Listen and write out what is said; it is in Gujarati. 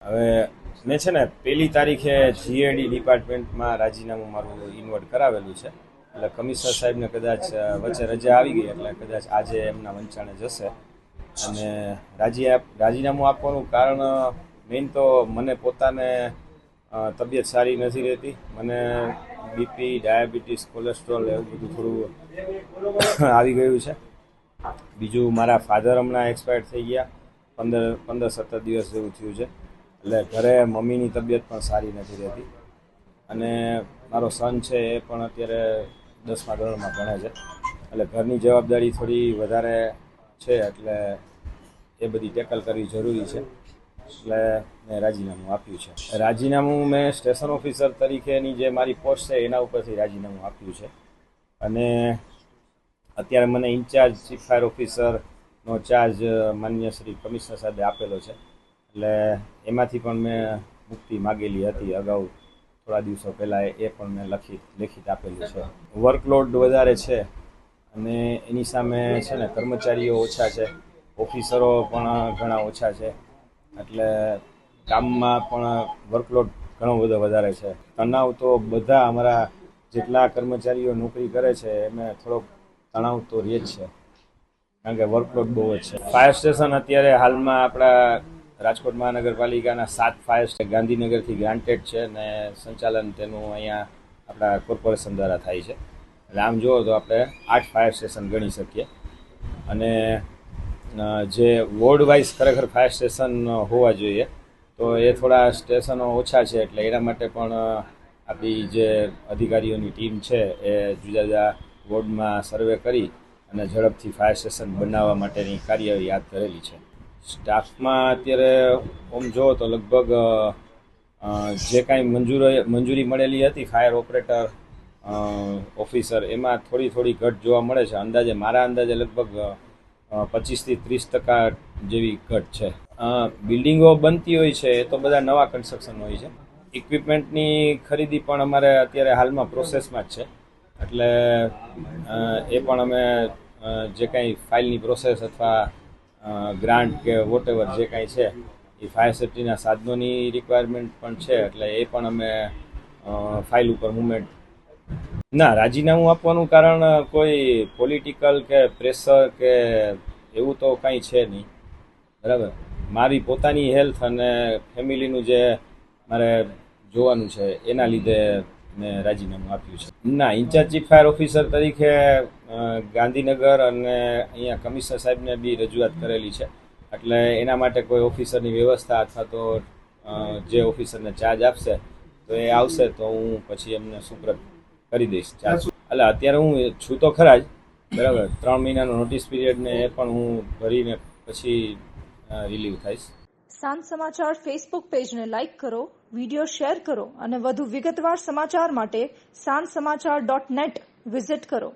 હવે મેં છે ને 1 તારીખે જીએડી ડિપાર્ટમેન્ટમાં રાજીનામું મારું ઇન્વર્ટ કરાવેલું છે. એટલે કમિશનર સાહેબને કદાચ વચ્ચે રજા આવી ગઈ એટલે કદાચ આજે એમના વંચાણે જશે. અને રાજીનામું આપવાનું કારણ મેઇન તો મને પોતાને તબિયત સારી નથી રહેતી. મને બીપી, ડાયાબિટીસ, કોલેસ્ટ્રોલ એવું બધું થોડું આવી ગયું છે. બીજું મારા ફાધર હમણાં એક્સપાયર થઈ ગયા. 15-17 દિવસ જેવું થયું છે. એટલે ઘરે મમ્મીની તબિયત પણ સારી નથી રહેતી. અને મારો સન છે એ પણ અત્યારે 10મા ધોરણમાં ભણે છે. એટલે ઘરની જવાબદારી થોડી વધારે છે, એટલે એ બધી ટેકલ કરવી જરૂરી છે. એટલે મેં રાજીનામું આપ્યું છે. રાજીનામું મેં સ્ટેશન ઓફિસર તરીકેની જે મારી પોસ્ટ છે એના ઉપરથી રાજીનામું આપ્યું છે. અને અત્યારે મને ઇન્ચાર્જ ચીફ ફાયર ઓફિસરનો ચાર્જ માન્ય શ્રી કમિશનર સાહેબે આપેલો છે. એટલે એમાંથી પણ મેં મુક્તિ માગેલી હતી અગાઉ થોડા દિવસો પહેલાં. એ પણ મેં લેખિત આપેલું છે. વર્કલોડ વધારે છે અને એની સામે છે ને કર્મચારીઓ ઓછા છે, ઓફિસરો પણ ઘણા ઓછા છે. એટલે કામમાં પણ વર્કલોડ ઘણો બધો વધારે છે. તણાવ તો બધા અમારા જેટલા કર્મચારીઓ નોકરી કરે છે એને થોડોક તણાવ તો રહે જ છે, કારણ કે વર્કલોડ બહુ જ છે. ફાયર સ્ટેશન અત્યારે હાલમાં આપણા રાજકોટ મહાનગરપાલિકાના 7 ફાયર સ્ટેશન ગાંધીનગરથી ગ્રાન્ટેડ છે અને સંચાલન તેનું અહીંયા આપણા કોર્પોરેશન દ્વારા થાય છે. એટલે આમ જુઓ તો આપણે 8 ફાયર સ્ટેશન ગણી શકીએ. અને જે વોર્ડ વાઇઝ ખરેખર ફાયર સ્ટેશન હોવા જોઈએ, તો એ થોડા સ્ટેશનો ઓછા છે. એટલે એના માટે પણ આપણી જે અધિકારીઓની ટીમ છે એ જુદા જુદા વોર્ડમાં સર્વે કરી અને ઝડપથી ફાયર સ્ટેશન બનાવવા માટેની કાર્યવાહી હાથ ધરેલી છે. સ્ટાફમાં અત્યારે આમ જુઓ તો લગભગ જે કાંઈ મંજૂરી મળેલી હતી ફાયર ઓપરેટર ઓફિસર, એમાં થોડી ઘટ જોવા મળે છે. મારા અંદાજે લગભગ 25થી 30% જેવી ઘટ છે. બિલ્ડિંગો બનતી હોય છે એ તો બધા નવા કન્સ્ટ્રક્શન હોય છે. ઇક્વિપમેન્ટની ખરીદી પણ અમારે અત્યારે હાલમાં પ્રોસેસમાં જ છે. એટલે એ પણ અમે જે કાંઈ ફાઇલની પ્રોસેસ અથવા ગ્રાન્ટ કે વોટેવર જે કાંઈ છે એ ફાયર સેફ્ટીના સાધનોની રિક્વાયરમેન્ટ પણ છે. એટલે એ પણ અમે ફાઇલ ઉપર મુવમેન્ટ. ના, રાજીનામું આપવાનું કારણ કોઈ પોલિટિકલ કે પ્રેશર કે એવું તો કાંઈ છે નહીં, બરાબર. મારી પોતાની હેલ્થ અને ફેમિલીનું જે મારે જોવાનું છે એના લીધે મેં રાજીનામું આપ્યું છે. ના, ઇન્ચાર્જ ચીફ ફાયર ઓફિસર તરીકે ગાંધીનગર અને અહીંયા કમિશનર સાહેબને બી રજૂઆત કરેલી છે. એટલે એના માટે કોઈ ઓફિસરની વ્યવસ્થા અથવા તો જે ઓફિસરને ચાર્જ આપશે તો એ આવશે તો હું પછી એમને સુપ્રત કરી દઈશ ચાર્જ. એટલે અત્યારે હું છું તો ખરા જ, બરાબર. 3 મહિનાનો નોટિસ પીરિયડને એ પણ હું ભરીને પછી રિલીવ થઈશ. સાંજ સમાચાર ફેસબુક પેજને લાઇક કરો, વિડીયો શેર કરો અને વધુ વિગતવાર સમાચાર માટે sanssamachar.net વિઝિટ કરો.